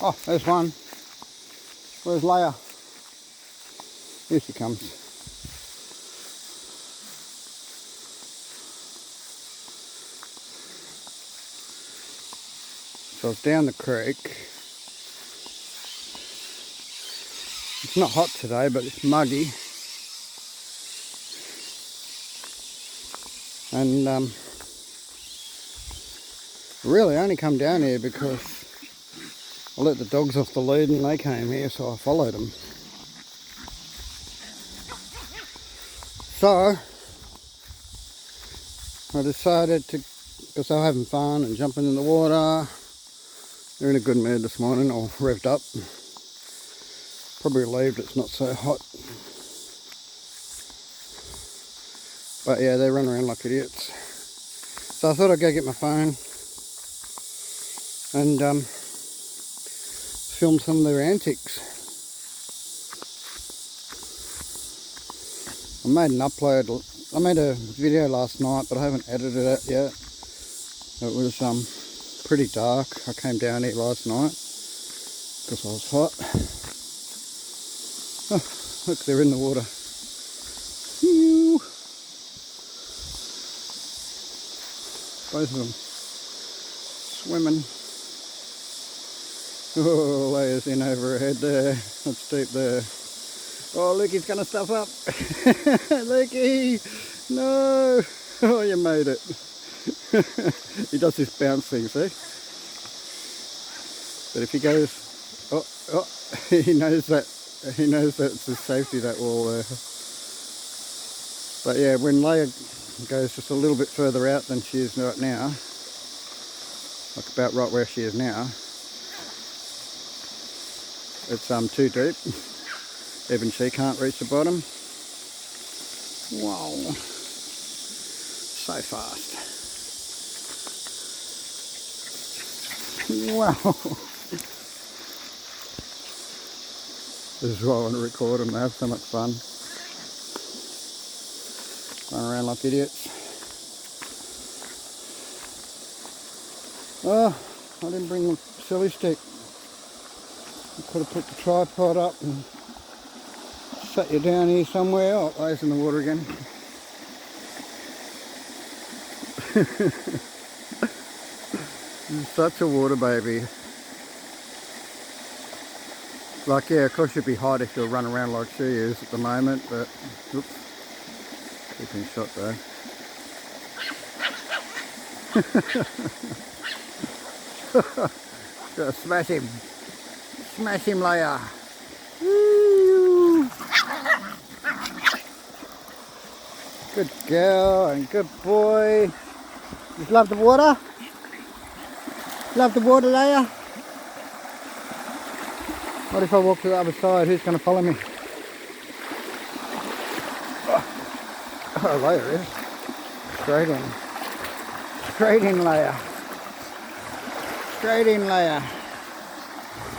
Oh, there's one. Where's Leia? Here she comes. So it's down the creek. It's not hot today, but it's muggy. And really I only come down here because I let the dogs off the lead and they came here, so I followed them. So I decided to, because they were having fun and jumping in the water. They're in a good mood this morning, all revved up. Probably relieved it's not so hot. But yeah, they run around like idiots. So I thought I'd go get my phone and film some of their antics. I made a video last night, but I haven't edited it yet. It was pretty dark. I came down here last night because I was hot. Oh, look, they're in the water. Both of them swimming. Oh, Leia's in over her head there. That's deep there. Oh, Lukey's gonna stuff up. Lukey! No! Oh, you made it. He does this bounce thing, see? But if he goes, he knows that it's his safety, that wall there. But yeah, when Leia goes just a little bit further out than she is right now, like about right where she is now, it's too deep. Even she can't reach the bottom. Wow, so fast. Wow. This is why I want to record them. They have so much fun. Run around like idiots. Oh, I didn't bring the silly stick. I could have put the tripod up and sat you down here somewhere. Oh, Leia's in the water again. She's such a water baby. Like, yeah, of course you'd be hot if you'll run around like she is at the moment, but oops, keeping shot though. Gotta smash him. Smash him, Leia. Woo. Good girl and good boy. You love the water? Love the water, Leia? What if I walk to the other side? Who's going to follow me? Oh, Leia is. Straight in. Straight in, Leia. Straight in, Leia.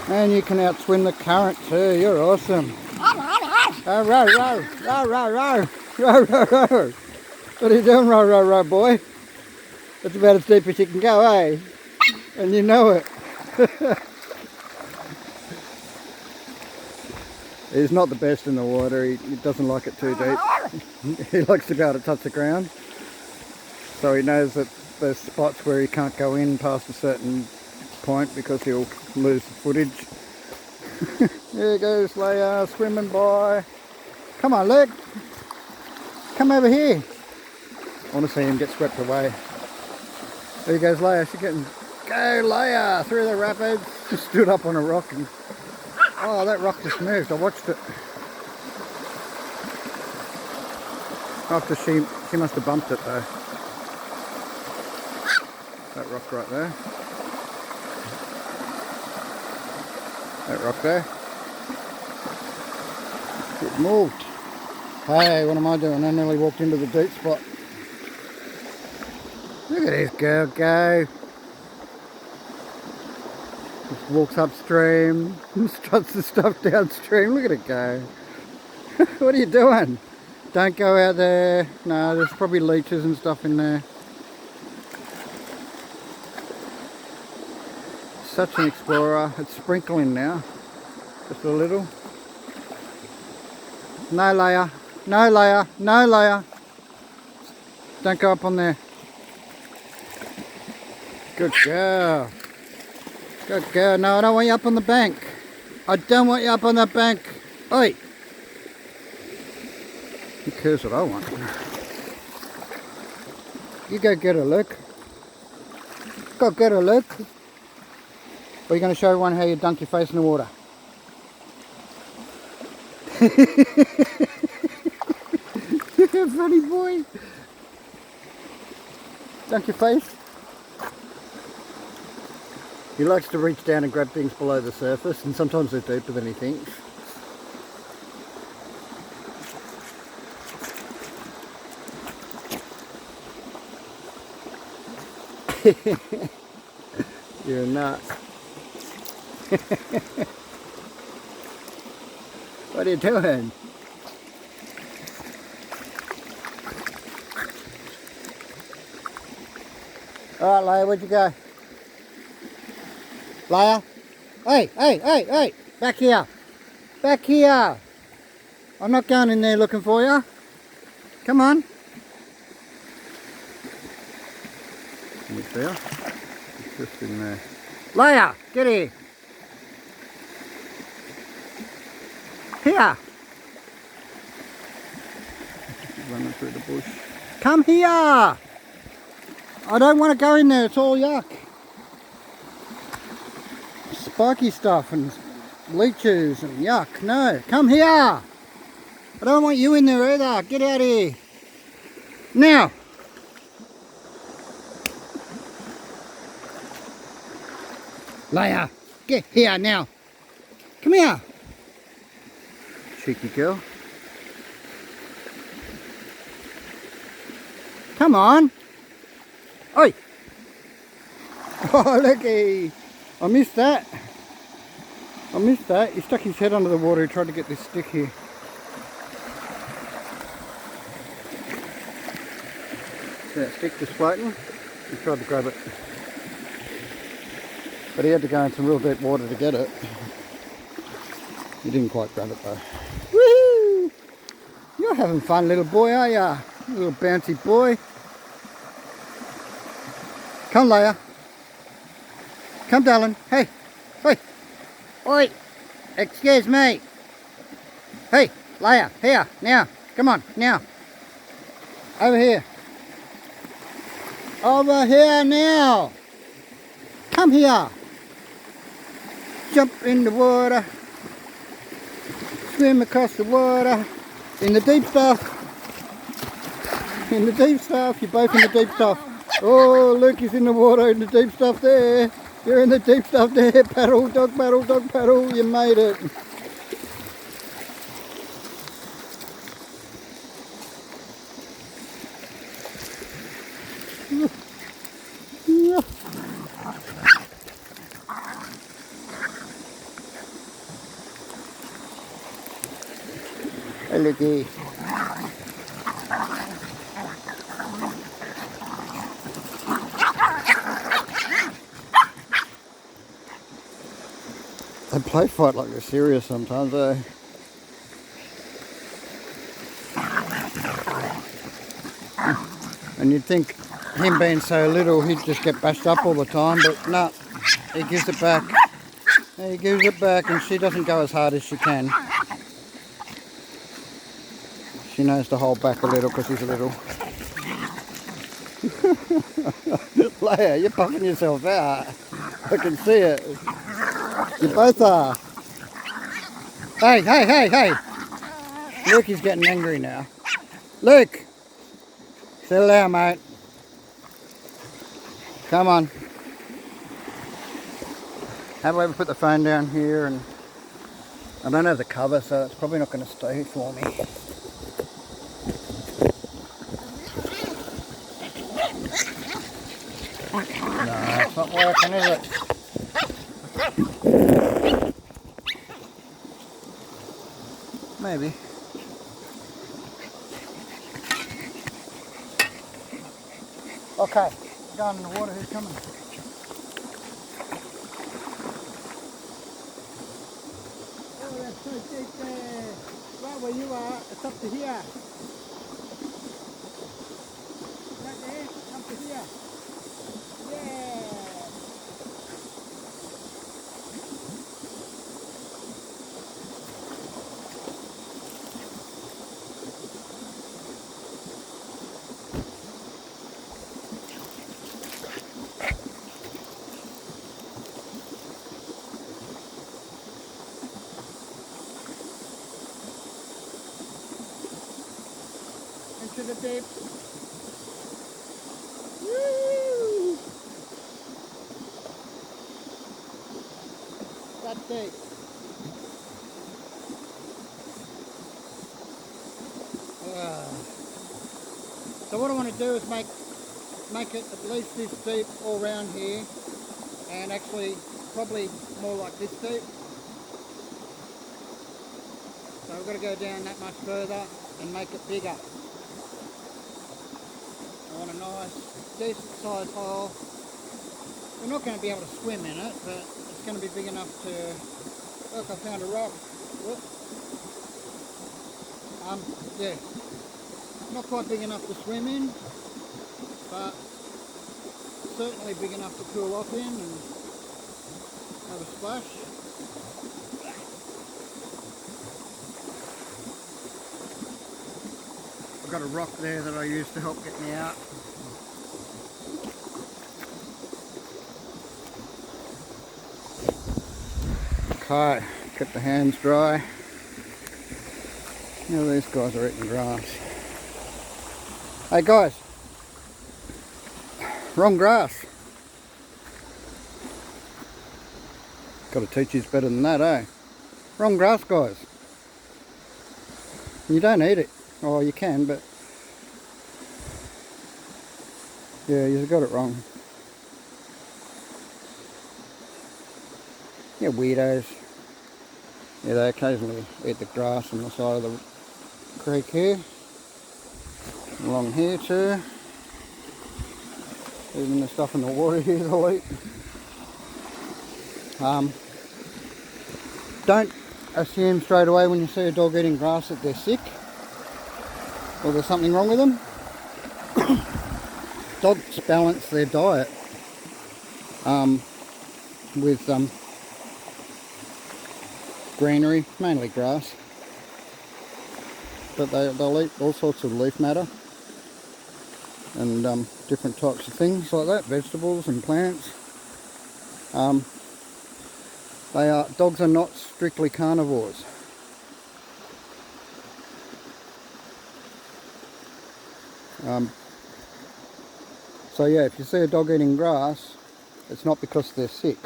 And you can outswim the current too. You're awesome. Oh, row, row. Row, row, row. Row, row, row. What are you doing, row, row, row, boy? That's about as deep as you can go, eh? And you know it. He's not the best in the water. He doesn't like it too deep. He likes to be able to touch the ground. So he knows that there's spots where he can't go in past a certain point because he'll lose the footage. There goes Leia, swimming by. Come on, Luke. Come over here. I want to see him get swept away. There goes Leia. She's getting... Go, Leia! Through the rapids. She stood up on a rock and... Oh, that rock just moved. I watched it. After she must have bumped it though. That rock right there. That rock there. It moved. Hey, what am I doing? I nearly walked into the deep spot. Look at this girl go. Just walks upstream, struts the stuff downstream. Look at it go. What are you doing? Don't go out there. No, there's probably leeches and stuff in there. such an explorer. It's sprinkling now. Just a little. No layer. No layer. No layer. Don't go up on there. Good girl. Good girl. No, I don't want you up on the bank. I don't want you up on the bank. Oi! Who cares what I want? You go get her, Luke. Go get her, Luke. Or are you going to show everyone how you dunk your face in the water? Funny boy. Dunk your face. He likes to reach down and grab things below the surface, and sometimes they're deeper than he thinks. You're a nut. What are you doing? Alright, Leia, where'd you go? Leia? Hey, hey, hey, hey! Back here! Back here! I'm not going in there looking for you. Come on. Can you see her? It's just in there. Leia, get here! Here! She's running through the bush. Come here! I don't want to go in there, it's all yuck. Spiky stuff and leeches and yuck. No, come here! I don't want you in there either. Get out of here. Now! Leia, get here now. Come here. Cheeky girl. Come on. Oi. Oh, looky. I missed that. I missed that. He stuck his head under the water. He tried to get this stick here. See that stick just floating? He tried to grab it. But he had to go in some real deep water to get it. He didn't quite grab it though. Woohoo! You're having fun, little boy, are ya? Little bouncy boy. Come, Leia. Come, darling. Hey. Hey. Oi. Excuse me. Hey, Leia. Here. Now. Come on. Now. Over here. Over here now. Come here. Jump in the water. Swim across the water. In the deep stuff. In the deep stuff. You're both in the deep stuff. Oh, Luke is in the water in the deep stuff there. You're in the deep stuff there. Paddle, dog paddle, dog paddle. You made it. Hey, looky. They play fight like they're serious sometimes, eh? And you'd think him being so little he'd just get bashed up all the time, but no, he gives it back. He gives it back, and she doesn't go as hard as she can. She knows to hold back a little because he's little. Leia, you're puffing yourself out. I can see it. You both are. Hey, hey, hey, hey. Luke is getting angry now. Luke. Settle down, mate. Come on. How about we put the phone down here, and I don't have the cover, so it's probably not going to stay for me. No, it's not working, is it? Maybe. Okay, going in the water, who's coming? so deep there. Right where you are, it's up to here. Right there, up to here. Yeah. Into the deep. Woo! That deep. So what I want to do is make it at least this deep all around here, and actually probably more like this deep. So we've got to go down that much further and make it bigger. I want a nice, decent sized hole. We're not going to be able to swim in it, but it's going to be big enough to... Look, I found a rock. Whoop. Yeah, not quite big enough to swim in, but certainly big enough to cool off in and have a splash. I've got a rock there that I use to help get me out. Okay, get the hands dry. Now these guys are eating grass. Hey guys, wrong grass. Got to teach you better than that, eh? Wrong grass, guys. You don't eat it. Oh, you can, but yeah, you've got it wrong. Yeah, weirdos. Yeah, they occasionally eat the grass on the side of the creek here. Along here too. Even the stuff in the water here they'll eat. Don't assume straight away when you see a dog eating grass that they're sick or there's something wrong with them. Dogs balance their diet with greenery, mainly grass, but they'll eat all sorts of leaf matter and different types of things like that, vegetables and plants. Dogs are not strictly carnivores. So yeah, if you see a dog eating grass, it's not because they're sick.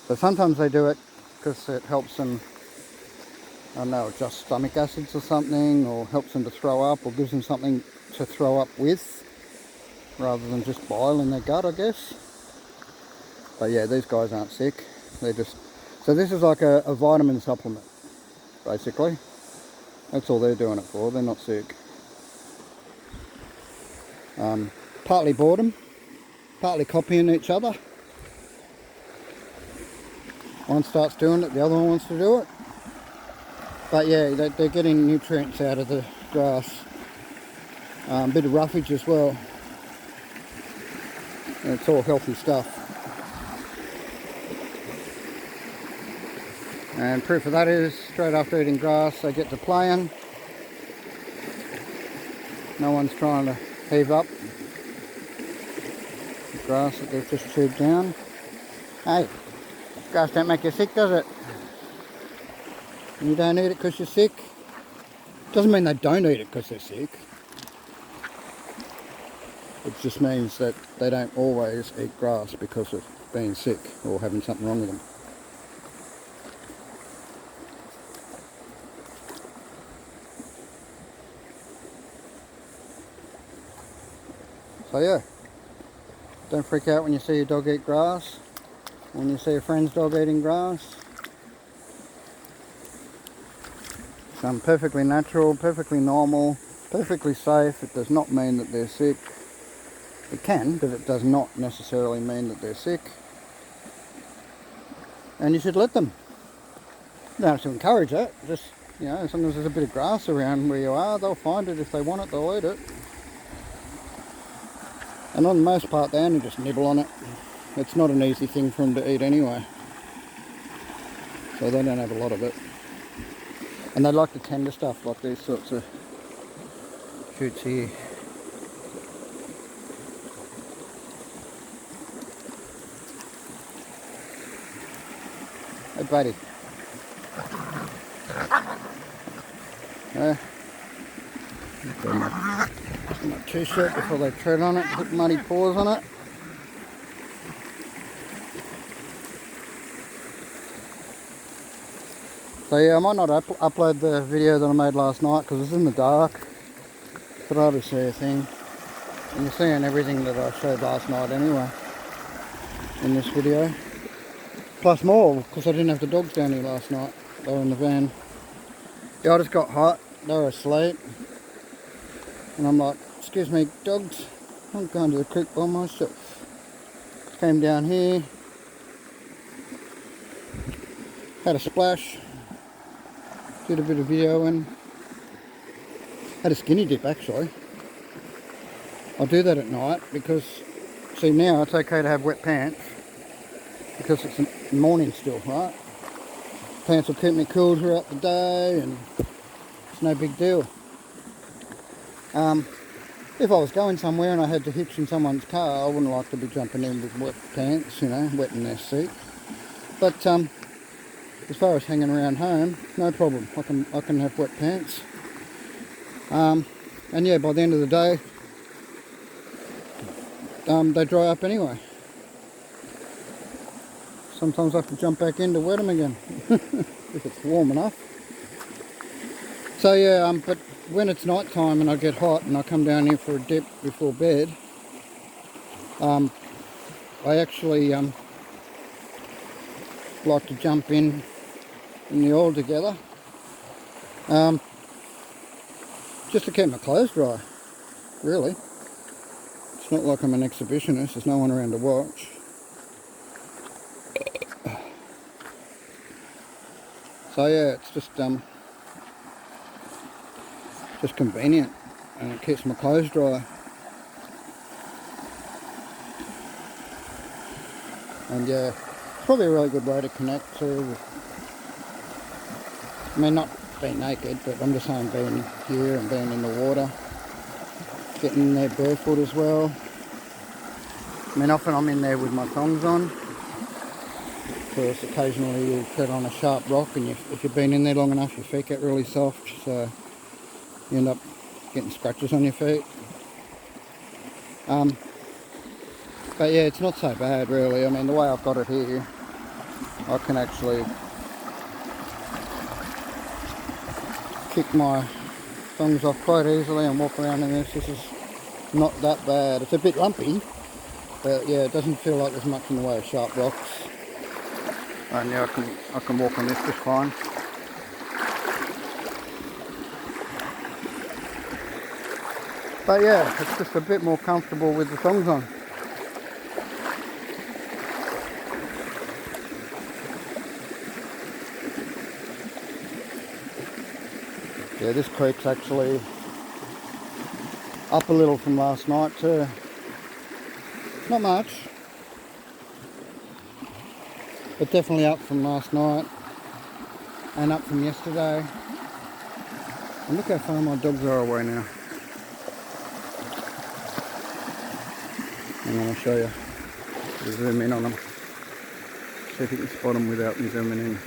But sometimes they do it because it helps them, I don't know, adjust stomach acids or something, or helps them to throw up, or gives them something to throw up with, rather than just bile in their gut, I guess. But yeah, these guys aren't sick. They're just... So this is like a vitamin supplement, basically. That's all they're doing it for. They're not sick. Partly boredom, partly copying each other. One starts doing it, the other one wants to do it. But yeah, they're getting nutrients out of the grass. A bit of roughage as well. And it's all healthy stuff. And proof of that is, straight after eating grass, they get to playing. No one's trying to heave up the grass that they've just chewed down. Hey, grass don't make you sick, does it? You don't eat it because you're sick. Doesn't mean they don't eat it because they're sick. It just means that they don't always eat grass because of being sick or having something wrong with them. So yeah, don't freak out when you see your dog eat grass, when you see a friend's dog eating grass. It's perfectly natural, perfectly normal, perfectly safe. It does not mean that they're sick. It can, but it does not necessarily mean that they're sick. And you should let them. You don't have to encourage it. Just, you know, as long as there's a bit of grass around where you are, they'll find it. If they want it, they'll eat it. And on the most part, they only just nibble on it. It's not an easy thing for them to eat anyway. So they don't have a lot of it. And they like the tender stuff, like these sorts of shoots here. Hey buddy. Put my t-shirt before they tread on it, put muddy paws on it. So yeah, I might not upload the video that I made last night because it's in the dark. But I'll just see a thing. And you're seeing everything that I showed last night anyway in this video. Plus more, because I didn't have the dogs down here last night. They were in the van. Yeah, I just got hot. They were asleep. And I'm like, excuse me, dogs, I'm going to the creek by myself. Came down here. Had a splash. Did a bit of videoing. Had a skinny dip actually. I do that at night because, see now it's okay to have wet pants because it's morning still, right? Pants will keep me cool throughout the day and it's no big deal. If I was going somewhere and I had to hitch in someone's car, I wouldn't like to be jumping in with wet pants, you know, wetting their seat. But as far as hanging around home, no problem. I can have wet pants. And yeah, by the end of the day, they dry up anyway. Sometimes I have to jump back in to wet them again if it's warm enough. So yeah, but when it's night time and I get hot and I come down here for a dip before bed, I actually like to jump in the oil together, just to keep my clothes dry, really. It's not like I'm an exhibitionist, there's no one around to watch. So yeah, it's just convenient and it keeps my clothes dry. And yeah, it's probably a really good way to connect to, I mean, not being naked, but I'm just saying being here and being in the water, getting in there barefoot as well. I mean, often I'm in there with my thongs on, because occasionally you'll tread on a sharp rock and if you've been in there long enough, your feet get really soft, so you end up getting scratches on your feet. But yeah, it's not so bad really. I mean, the way I've got it here, I can actually kick my thongs off quite easily and walk around in this. This is not that bad. It's a bit lumpy, but yeah, it doesn't feel like there's much in the way of sharp rocks. And yeah, I can walk on this just fine. But yeah, it's just a bit more comfortable with the thongs on. Yeah, this creek's actually up a little from last night too. Not much, but definitely up from last night and up from yesterday. And look how far my dogs are away now. And I'll show you. We'll zoom in on them. See if you can spot them without me zooming in.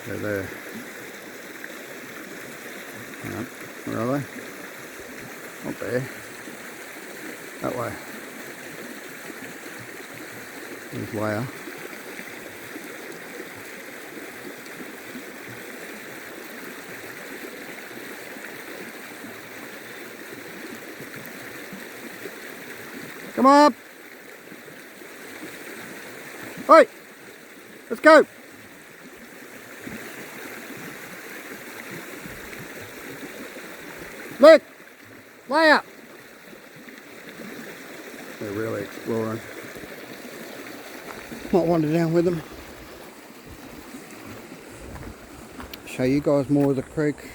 They're there. Right. Where are they? Not there. That way. There's Leia. Come on! Hey! Let's go! Look! Lay up! They're really exploring. Might wander down with them. Show you guys more of the creek.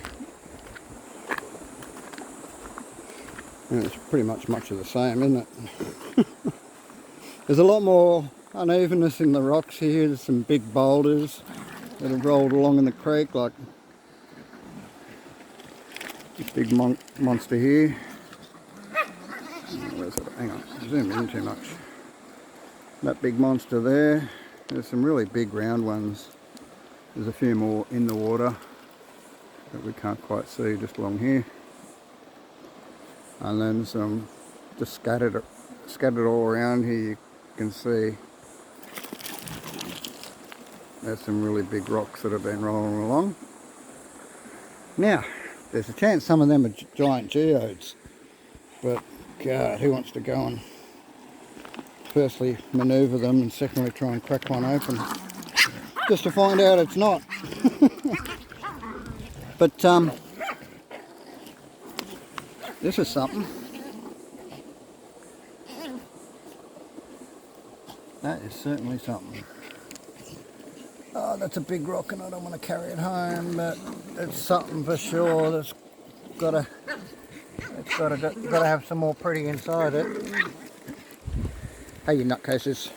And it's pretty much of the same, isn't it? There's a lot more unevenness in the rocks here. There's some big boulders that have rolled along in the creek, like this big monster here. Where's it? Hang on, zoom in too much. That big monster there. There's some really big round ones. There's a few more in the water that we can't quite see just along here. And then some just scattered all around here. You can see there's some really big rocks that have been rolling along. Now, there's a chance some of them are giant geodes, but God, who wants to go and firstly manoeuvre them and secondly try and crack one open just to find out it's not. But this is something. That is certainly something. Oh, that's a big rock and I don't want to carry it home, but it's something for sure. That's gotta have some more pretty inside it. Hey, you nutcases.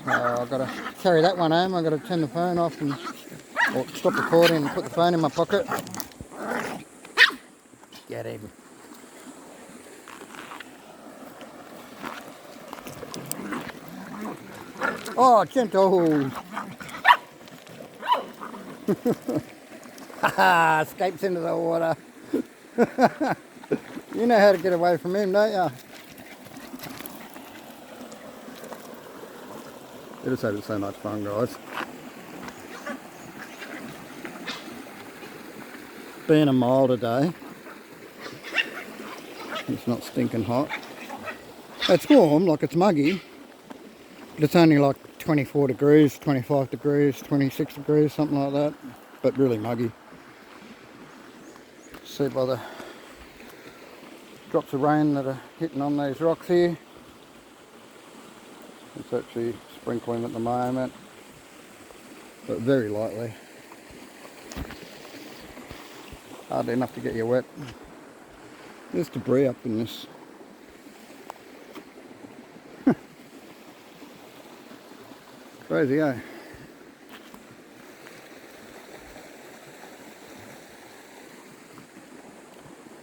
I've got to carry that one home. I've got to turn the phone off and or stop recording and put the phone in my pocket. Get him. Oh, gentle. Haha, escapes into the water. You know how to get away from him, don't you? It is having so much fun, guys. Being a milder day. It's not stinking hot. It's warm, like it's muggy. But it's only like 24 degrees, 25 degrees, 26 degrees, something like that. But really muggy. See by the drops of rain that are hitting on these rocks here. It's actually sprinkling at the moment, but very lightly. Hardly enough to get you wet. There's debris up in this. Crazy, eh?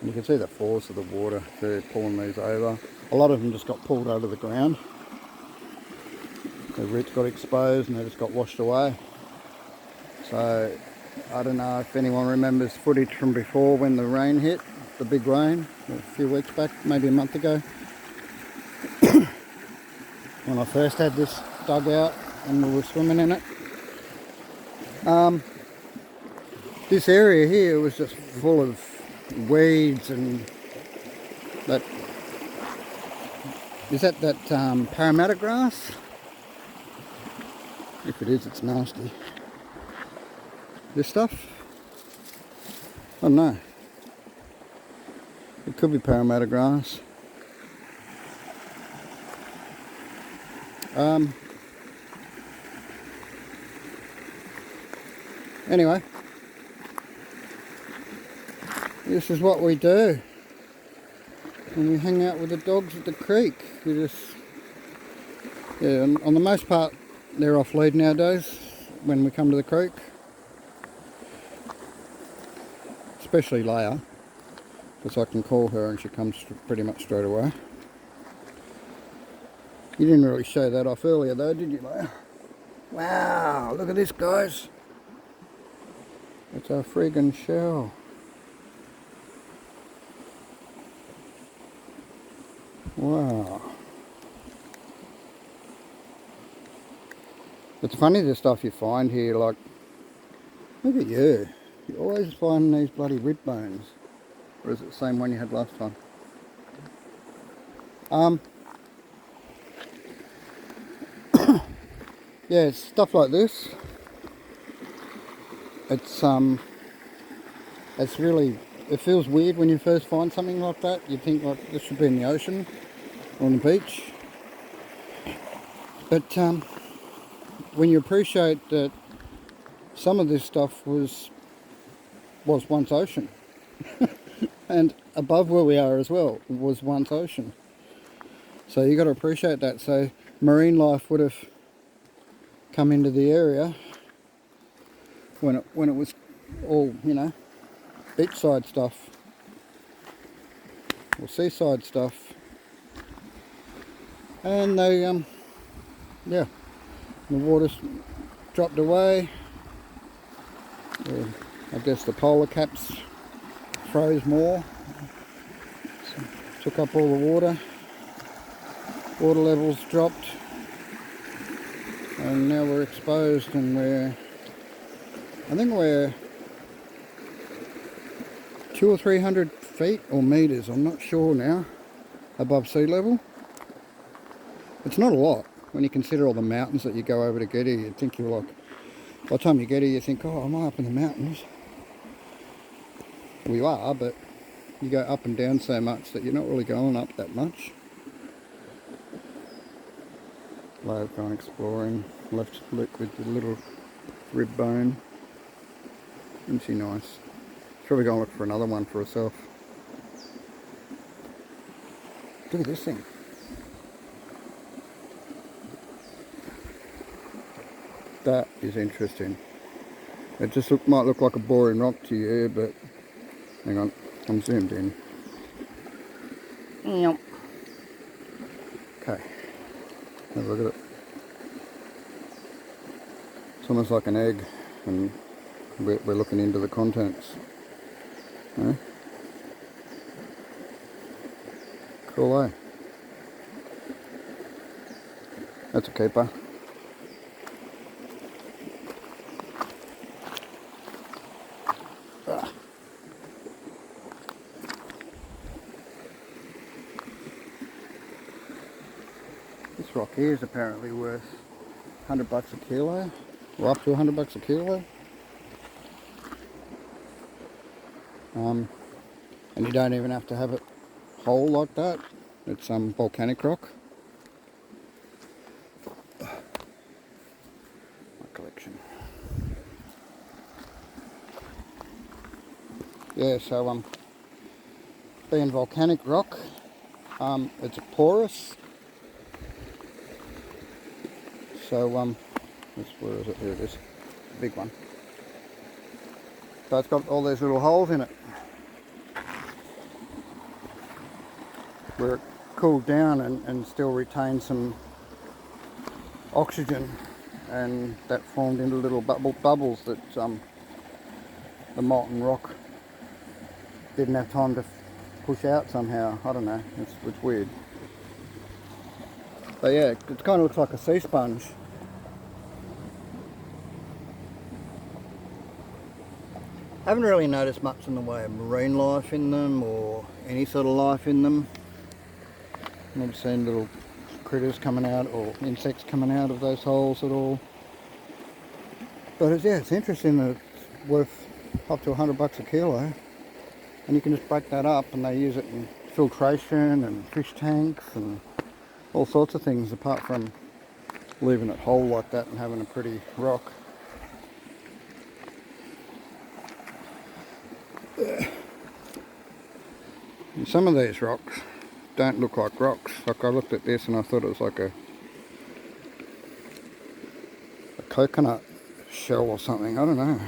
And you can see the force of the water. They're pulling these over. A lot of them just got pulled out of the ground. The roots got exposed and they just got washed away. So I don't know if anyone remembers footage from before when the rain hit, the big rain, a few weeks back, maybe a month ago. When I first had this dug out and we were swimming in it. This area here was just full of weeds and that. Is that Parramatta grass? If it is, it's nasty. This stuff? I don't know. It could be Parramatta grass. Anyway, this is what we do when we hang out with the dogs at the creek. We just, yeah, on the most part, they're off lead nowadays when we come to the creek. Especially Leia, because I can call her and she comes pretty much straight away. You didn't really show that off earlier though, did you, Leia? Wow, look at this, guys. It's our friggin' shell. Wow. It's funny the stuff you find here, like, look at you. You always find these bloody rib bones. Or is it the same one you had last time? Yeah, it's stuff like this. It's really it feels weird when you first find something like that. You think like this should be in the ocean or on the beach. But when you appreciate that some of this stuff was once ocean, and above where we are as well was once ocean. So you got to appreciate that. So marine life would have come into the area when it was all, you know, beachside stuff or seaside stuff, and they yeah, the water's dropped away. I guess the polar caps froze more, so took up all the water levels dropped, and now we're exposed, and I think we're 200 or 300 feet or meters, I'm not sure now, above sea level. It's not a lot when you consider all the mountains that you go over to get here. You'd think you're like, by the time you get here you think, oh, am I up in the mountains? Well, you are, but you go up and down so much that you're not really going up that much. I've gone exploring, left look with the little rib bone. Isn't she nice? Probably going to look for another one for herself. Look at this thing. That is interesting. It just might look like a boring rock to you, but hang on, I'm zoomed in. Yep. Okay, have a look at it. It's almost like an egg, and we're looking into the contents. Eh? Cool, eh? That's a keeper. This rock here is apparently worth $100 a kilo, or up to $100 a kilo. And you don't even have to have it whole like that. It's volcanic rock. My collection. Yeah, so being volcanic rock, it's porous. So where is it? Here it is, the big one. So it's got all these little holes in it, where it cooled down and still retained some oxygen, and that formed into little bubbles that the molten rock didn't have time to push out somehow. I don't know, it's weird. But yeah, it kind of looks like a sea sponge. I haven't really noticed much in the way of marine life in them, or any sort of life in them. Never seen little critters coming out or insects coming out of those holes at all. But yeah, it's interesting that it's worth up to $100 a kilo, and you can just break that up, and they use it in filtration and fish tanks and all sorts of things, apart from leaving it whole like that and having a pretty rock. And some of these rocks don't look like rocks. Like I looked at this and I thought it was like a coconut shell or something. I don't know.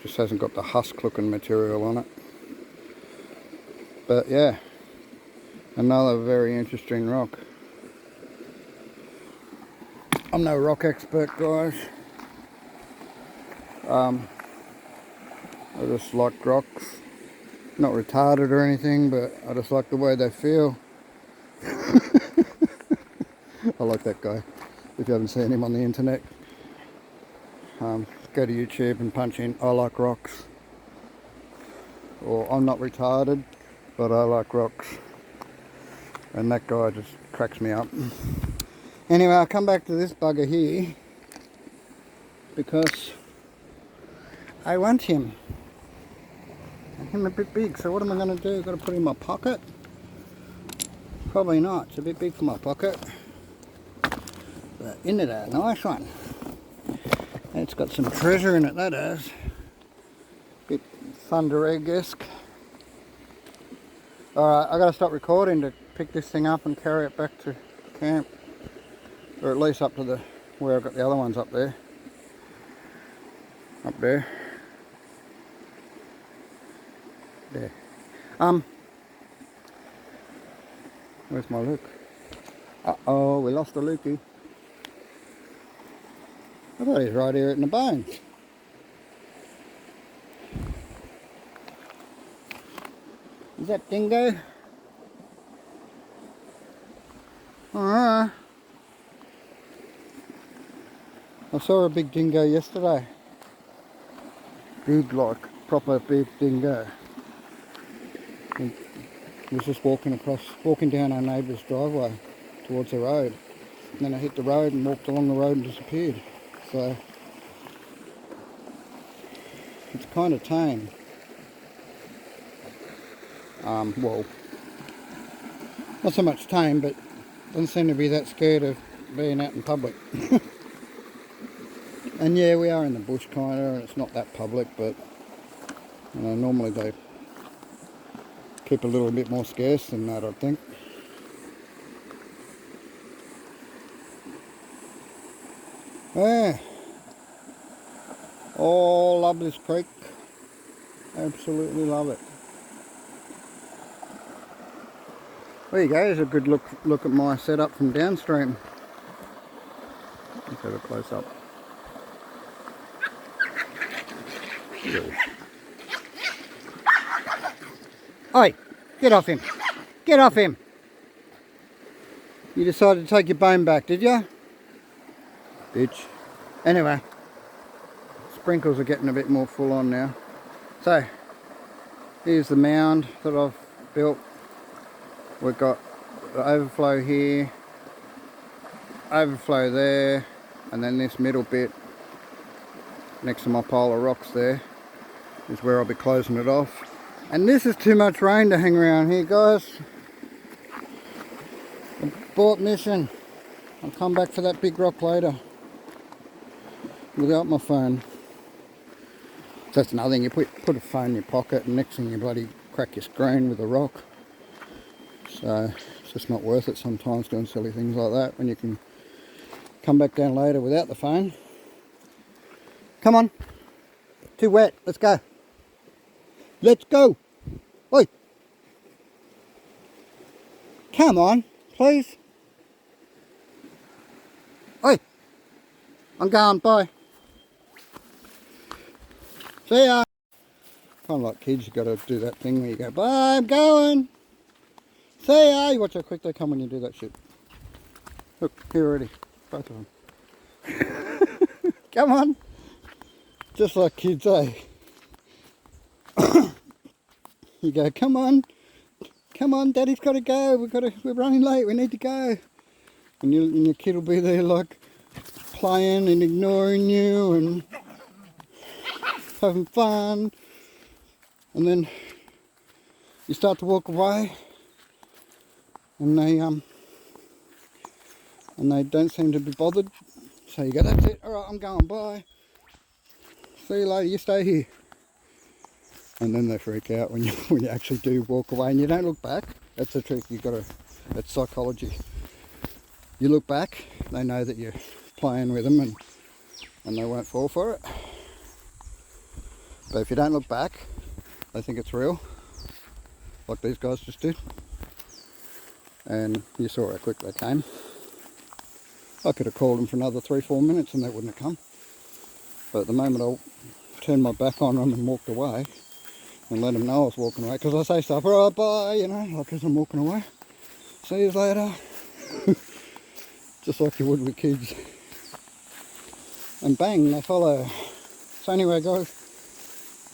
Just hasn't got the husk looking material on it. But yeah, another very interesting rock. I'm no rock expert, guys. I just like rocks. Not retarded or anything, but I just like the way they feel. I like that guy. If you haven't seen him on the internet, go to YouTube and punch in "I like rocks," or "I'm not retarded, but I like rocks." And that guy just cracks me up. Anyway, I'll come back to this bugger here because I want him. and him a bit big. So what am I going to do? Got to put him in my pocket? Probably not. It's a bit big for my pocket. But into that, nice one. It's got some treasure in it, that has. Bit Thunder Egg-esque. Alright, I got to stop recording to pick this thing up and carry it back to camp. Or at least up to the where I've got the other ones up there. Up there. There. Where's my Luke? Uh-oh, we lost the Lukey. I thought he was right here in the bones. Is that dingo? Alright. I saw a big dingo yesterday. Big, like, proper big dingo. He was just walking down our neighbour's driveway towards the road. And then I hit the road and walked along the road and disappeared. So, it's kind of tame. Well, not so much tame, but doesn't seem to be that scared of being out in public. And yeah, we are in the bush kind of, and it's not that public, but you know, normally they keep a little bit more scarce than that, I think. Yeah. Oh, love this creek. Absolutely love it. There you go, there's a good look at my setup from downstream. Let's have a close up. Oi, get off him. Get off him. You decided to take your bone back, did you? Bitch. Anyway, sprinkles are getting a bit more full on now. So, here's the mound that I've built. We've got the overflow here, overflow there, and then this middle bit next to my pile of rocks there is where I'll be closing it off. And this is too much rain to hang around here, guys. Abort mission. I'll come back for that big rock later without my phone. So that's another thing, you put a phone in your pocket and next thing you bloody crack your screen with a rock. So it's just not worth it sometimes doing silly things like that when you can come back down later without the phone. Come on. Too wet. Let's go. Let's go. Oi. Come on, please. Oi. I'm going. Bye. See ya. Kind of like kids, you've got to do that thing where you go, bye, I'm going. See ya. You watch how quick they come when you do that shit. Look, here already. Both of them. Come on. Just like kids, eh? You go, come on, Daddy's got to go. We're running late. We need to go. And your kid will be there like playing and ignoring you and having fun. And then you start to walk away, and they don't seem to be bothered. So you go, that's it. All right, I'm going. Bye. See you later. You stay here. And then they freak out when you actually do walk away and you don't look back. That's the trick. That's psychology. You look back, they know that you're playing with them and they won't fall for it. But if you don't look back, they think it's real, like these guys just did. And you saw how quick they came. I could have called them for another 3-4 minutes and they wouldn't have come. But at the moment I turned my back on them and walked away and let them know I was walking away, because I say stuff, all right, bye, you know, like as I'm walking away. See you later. Just like you would with kids. And bang, they follow. So anyway, guys,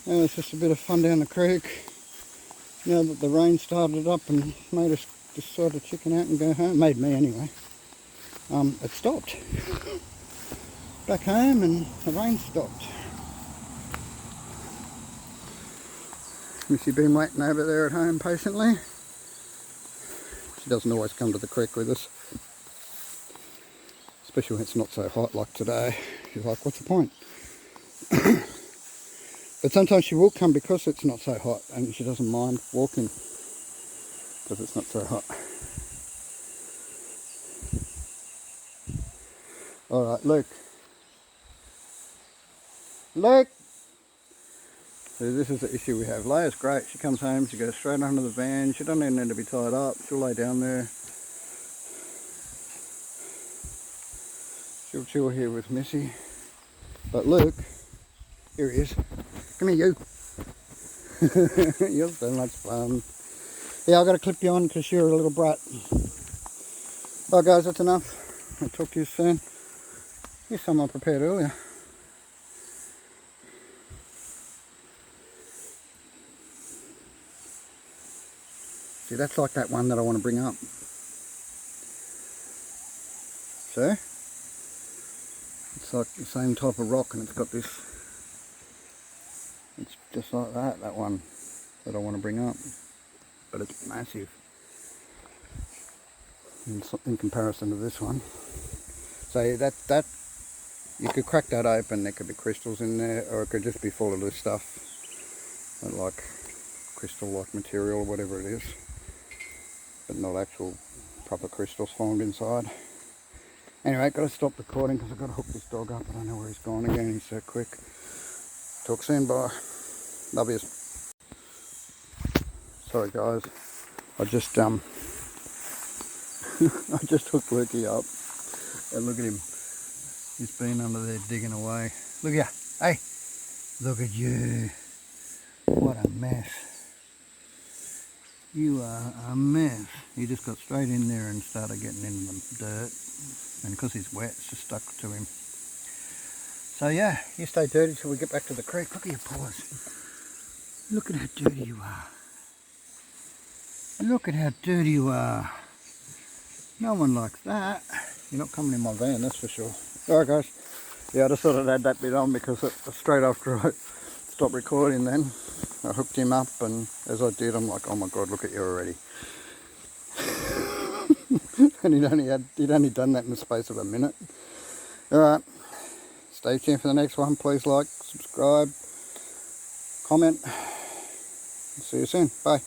it's just a bit of fun down the creek. Now that the rain started up and made us decide to chicken out and go home, made me anyway, it stopped. Back home and the rain stopped. Missy been waiting over there at home patiently. She doesn't always come to the creek with us, especially when it's not so hot like today. She's like, what's the point? But sometimes she will come because it's not so hot, and she doesn't mind walking because it's not so hot. Alright, Luke. Luke! So this is the issue we have. Leia's great. She comes home, she goes straight under the van. She doesn't even need to be tied up. She'll lay down there. She'll chill here with Missy. But Luke, here he is. Come here, you. You're so much fun. Yeah, I've got to clip you on because you're a little brat. Alright guys, that's enough. I'll talk to you soon. Here's some I prepared earlier. See, that's like that one that I want to bring up. So, it's like the same type of rock, and it's got this, it's just like that one that I want to bring up, but it's massive in comparison to this one. So that you could crack that open, there could be crystals in there, or it could just be full of this stuff, like crystal-like material or whatever it is, but not actual proper crystals formed inside. Anyway, got to stop recording because I've got to hook this dog up. I don't know where he's gone again. He's so quick. Talk soon. Bye. Love yous. Sorry guys. I just I just hooked Lukey up, and look at him. He's been under there digging away. Look here. Hey. Look at you. What a mess. You are a mess. He just got straight in there and started getting in the dirt. And because he's wet, it's just stuck to him. So yeah, you stay dirty till we get back to the creek. Look at your paws. Look at how dirty you are. Look at how dirty you are. No one likes that. You're not coming in my van, that's for sure. Alright guys. Yeah, I just thought I'd add that bit on because straight after I stopped recording then, I hooked him up, and as I did, I'm like, oh my god, look at you already. And he'd only done that in the space of a minute. Alright, stay tuned for the next one. Please like, subscribe, comment. See you soon. Bye.